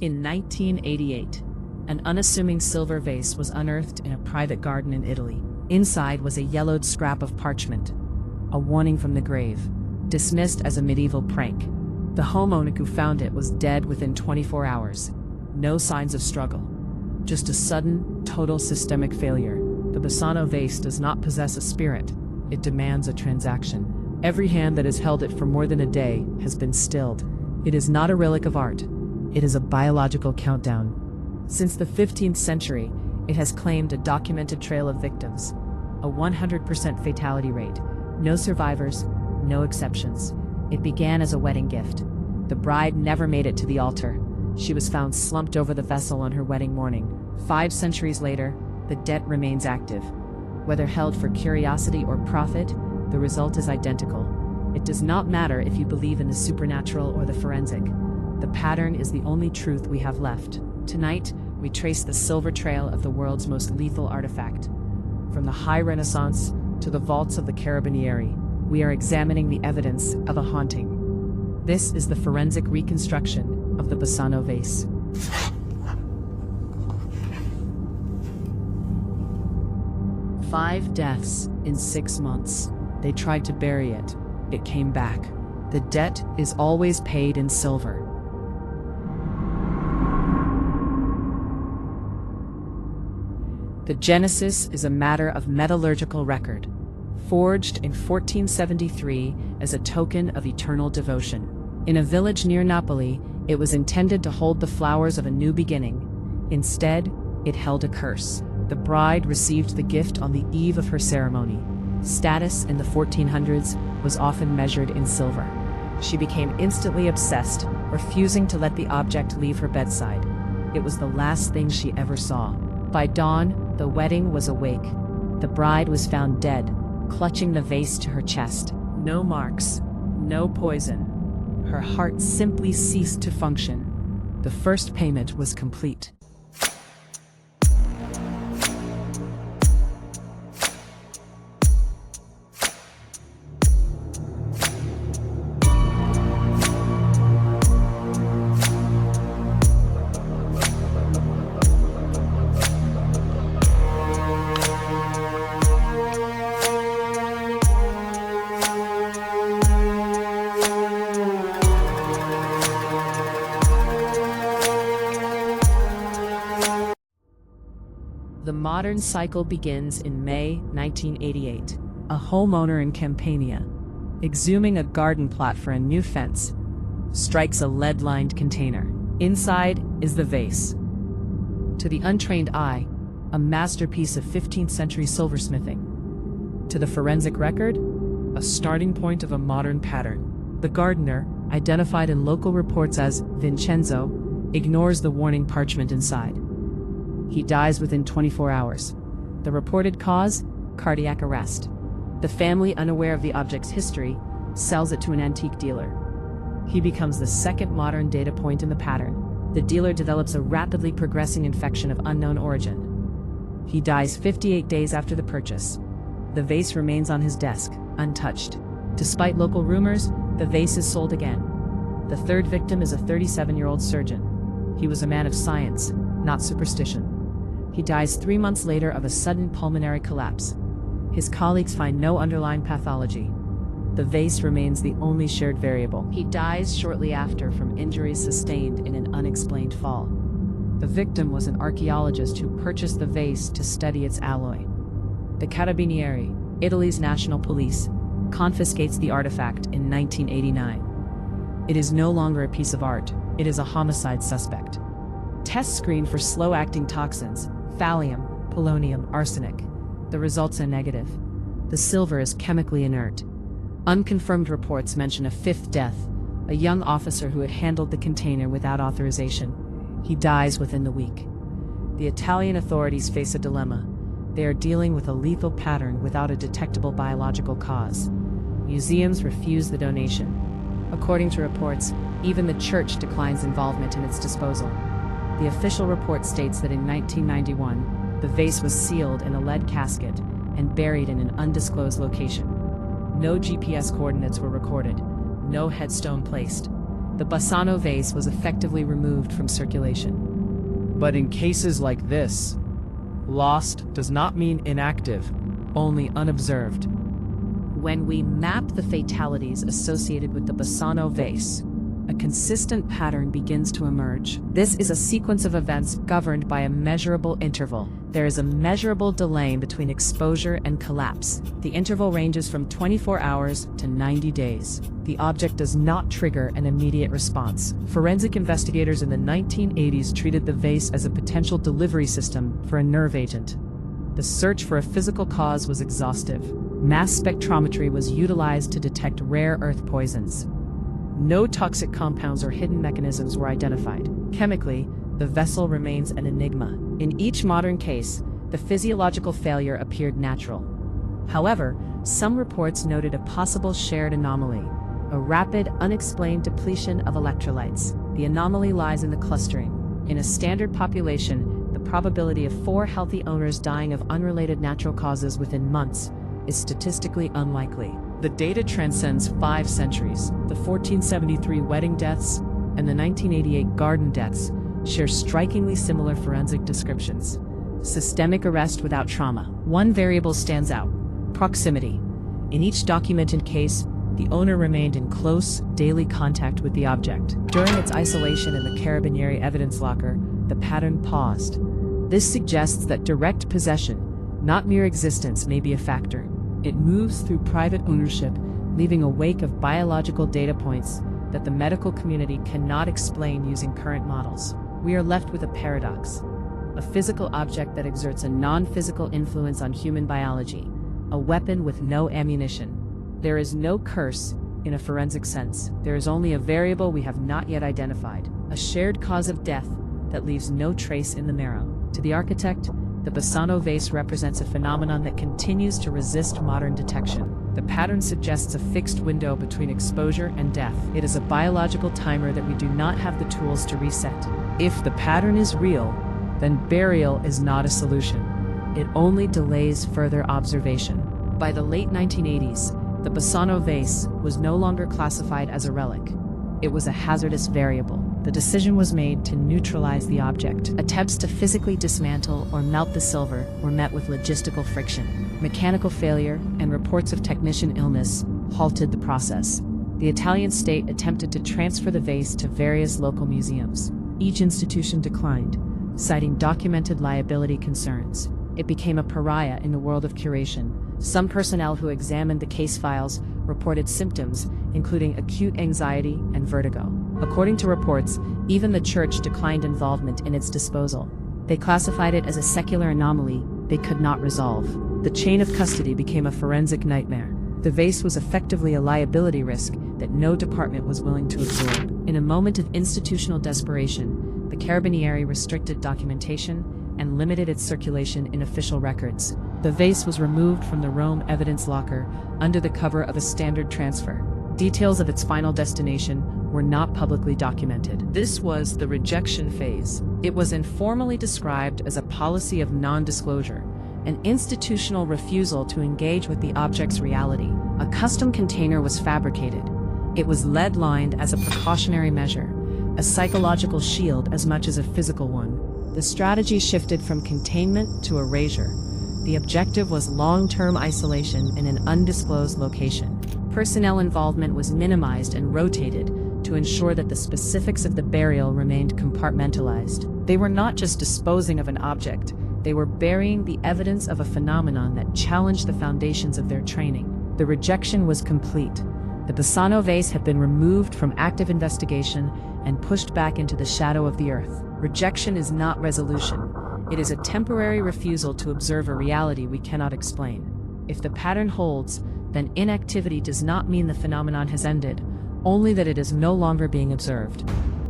In 1988, an unassuming silver vase was unearthed in a private garden in Italy. Inside was a yellowed scrap of parchment, a warning from the grave, dismissed as a medieval prank. The homeowner who found it was dead within 24 hours. No signs of struggle. Just a sudden, total systemic failure. The Basano vase does not possess a spirit. It demands a transaction. Every hand that has held it for more than a day has been stilled. It is not a relic of art. It is a biological countdown. Since the 15th century, it has claimed a documented trail of victims. A 100% fatality rate. No survivors, no exceptions. It began as a wedding gift. The bride never made it to the altar. She was found slumped over the vessel on her wedding morning. 5 centuries later, the debt remains active. Whether held for curiosity or profit, the result is identical. It does not matter if you believe in the supernatural or the forensic. The pattern is the only truth we have left. Tonight, we trace the silver trail of the world's most lethal artifact. From the High Renaissance to the vaults of the Carabinieri, we are examining the evidence of a haunting. This is the forensic reconstruction of the Basano vase. Five deaths in 6 months. They tried to bury it. It came back. The debt is always paid in silver. The genesis is a matter of metallurgical record, forged in 1473 as a token of eternal devotion. In a village near Napoli, it was intended to hold the flowers of a new beginning. Instead, it held a curse. The bride received the gift on the eve of her ceremony. Status in the 1400s was often measured in silver. She became instantly obsessed, refusing to let the object leave her bedside. It was the last thing she ever saw. By dawn, the wedding was awake. The bride was found dead, clutching the vase to her chest. No marks, no poison. Her heart simply ceased to function. The first payment was complete. The modern cycle begins in May 1988. A homeowner in Campania, exhuming a garden plot for a new fence, strikes a lead-lined container. Inside is the vase. To the untrained eye, a masterpiece of 15th century silversmithing. To the forensic record, a starting point of a modern pattern. The gardener, identified in local reports as Vincenzo, ignores the warning parchment inside. He dies within 24 hours. The reported cause? Cardiac arrest. The family, unaware of the object's history, sells it to an antique dealer. He becomes the second modern data point in the pattern. The dealer develops a rapidly progressing infection of unknown origin. He dies 58 days after the purchase. The vase remains on his desk, untouched. Despite local rumors, the vase is sold again. The third victim is a 37-year-old surgeon. He was a man of science, not superstition. He dies 3 months later of a sudden pulmonary collapse. His colleagues find no underlying pathology. The vase remains the only shared variable. He dies shortly after from injuries sustained in an unexplained fall. The victim was an archaeologist who purchased the vase to study its alloy. The Carabinieri, Italy's national police, confiscates the artifact in 1989. It is no longer a piece of art. It is a homicide suspect. Tests screen for slow-acting toxins, thallium, polonium, arsenic. The results are negative. The silver is chemically inert. Unconfirmed reports mention a 5th death, a young officer who had handled the container without authorization. He dies within the week. The Italian authorities face a dilemma. They are dealing with a lethal pattern without a detectable biological cause. Museums refuse the donation. According to reports, even the church declines involvement in its disposal. The official report states that in 1991, the vase was sealed in a lead casket and buried in an undisclosed location. No GPS coordinates were recorded, no headstone placed. the Basano vase was effectively removed from circulation. But in cases like this, lost does not mean inactive, only unobserved. When we map the fatalities associated with the Basano vase, a consistent pattern begins to emerge. This is a sequence of events governed by a measurable interval. There is a measurable delay between exposure and collapse. The interval ranges from 24 hours to 90 days. The object does not trigger an immediate response. Forensic investigators in the 1980s treated the vase as a potential delivery system for a nerve agent. The search for a physical cause was exhaustive. Mass spectrometry was utilized to detect rare earth poisons. No toxic compounds or hidden mechanisms were identified. Chemically, the vessel remains an enigma. In each modern case, the physiological failure appeared natural. However, some reports noted a possible shared anomaly, a rapid, unexplained depletion of electrolytes. The anomaly lies in the clustering. In a standard population, the probability of 4 healthy owners dying of unrelated natural causes within months is statistically unlikely. The data transcends 5 centuries. The 1473 wedding deaths and the 1988 garden deaths share strikingly similar forensic descriptions. Systemic arrest without trauma. One variable stands out: proximity. In each documented case, the owner remained in close, daily contact with the object. During its isolation in the Carabinieri evidence locker, the pattern paused. This suggests that direct possession, not mere existence, may be a factor. It moves through private ownership, leaving a wake of biological data points that the medical community cannot explain using current models. We are left with a paradox: a physical object that exerts a non-physical influence on human biology, a weapon with no ammunition. There is no curse in a forensic sense. There is only a variable we have not yet identified, a shared cause of death that leaves no trace in the marrow. To the architect, the Basano vase represents a phenomenon that continues to resist modern detection. The pattern suggests a fixed window between exposure and death. It is a biological timer that we do not have the tools to reset. If the pattern is real, then burial is not a solution. It only delays further observation. By the late 1980s, the Basano vase was no longer classified as a relic. It was a hazardous variable. The decision was made to neutralize the object. Attempts to physically dismantle or melt the silver were met with logistical friction. Mechanical failure and reports of technician illness halted the process. The Italian state attempted to transfer the vase to various local museums. Each institution declined, citing documented liability concerns. It became a pariah in the world of curation. Some personnel who examined the case files reported symptoms, including acute anxiety and vertigo. According to reports, even the church declined involvement in its disposal. They classified it as a secular anomaly they could not resolve. The chain of custody became a forensic nightmare. The vase was effectively a liability risk that no department was willing to absorb. In a moment of institutional desperation, the Carabinieri restricted documentation and limited its circulation in official records. The vase was removed from the Rome evidence locker under the cover of a standard transfer. Details of its final destination were not publicly documented. This was the rejection phase. It was informally described as a policy of non-disclosure, an institutional refusal to engage with the object's reality. A custom container was fabricated. It was lead-lined as a precautionary measure, a psychological shield as much as a physical one. The strategy shifted from containment to erasure. The objective was long-term isolation in an undisclosed location. Personnel involvement was minimized and rotated to ensure that the specifics of the burial remained compartmentalized. They were not just disposing of an object, they were burying the evidence of a phenomenon that challenged the foundations of their training. The rejection was complete. The Basano vase had been removed from active investigation and pushed back into the shadow of the earth. Rejection is not resolution. It is a temporary refusal to observe a reality we cannot explain. If the pattern holds, then inactivity does not mean the phenomenon has ended, only that it is no longer being observed.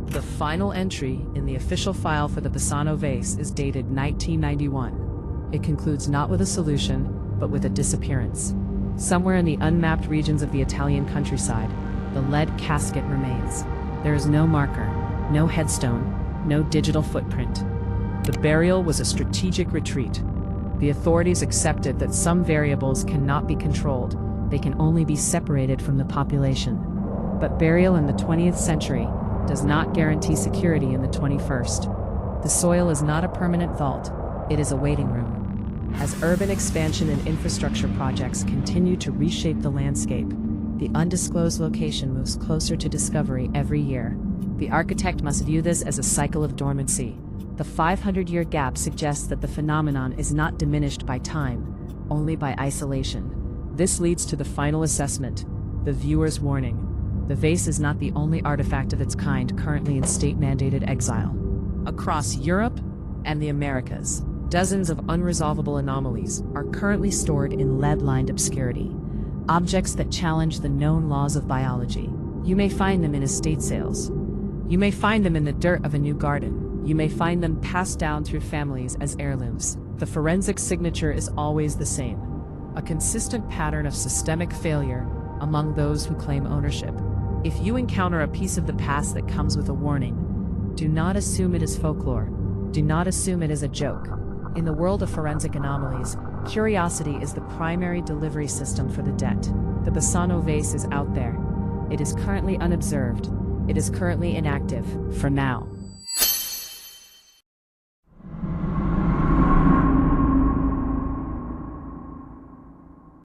The final entry in the official file for the Basano vase is dated 1991. It concludes not with a solution, but with a disappearance. Somewhere in the unmapped regions of the Italian countryside, the lead casket remains. There is no marker, no headstone, no digital footprint. The burial was a strategic retreat. The authorities accepted that some variables cannot be controlled. They can only be separated from the population. But burial in the 20th century does not guarantee security in the 21st. The soil is not a permanent vault, it is a waiting room. As urban expansion and infrastructure projects continue to reshape the landscape, the undisclosed location moves closer to discovery every year. The architect must view this as a cycle of dormancy. The 500-year gap suggests that the phenomenon is not diminished by time, only by isolation. This leads to the final assessment, the viewer's warning. The vase is not the only artifact of its kind currently in state-mandated exile. Across Europe and the Americas, dozens of unresolvable anomalies are currently stored in lead-lined obscurity, objects that challenge the known laws of biology. You may find them in estate sales. You may find them in the dirt of a new garden. You may find them passed down through families as heirlooms. The forensic signature is always the same, a consistent pattern of systemic failure among those who claim ownership. If you encounter a piece of the past that comes with a warning, do not assume it is folklore. Do not assume it is a joke. In the world of forensic anomalies, curiosity is the primary delivery system for the debt. The Basano Vase is out there. It is currently unobserved. It is currently inactive, for now.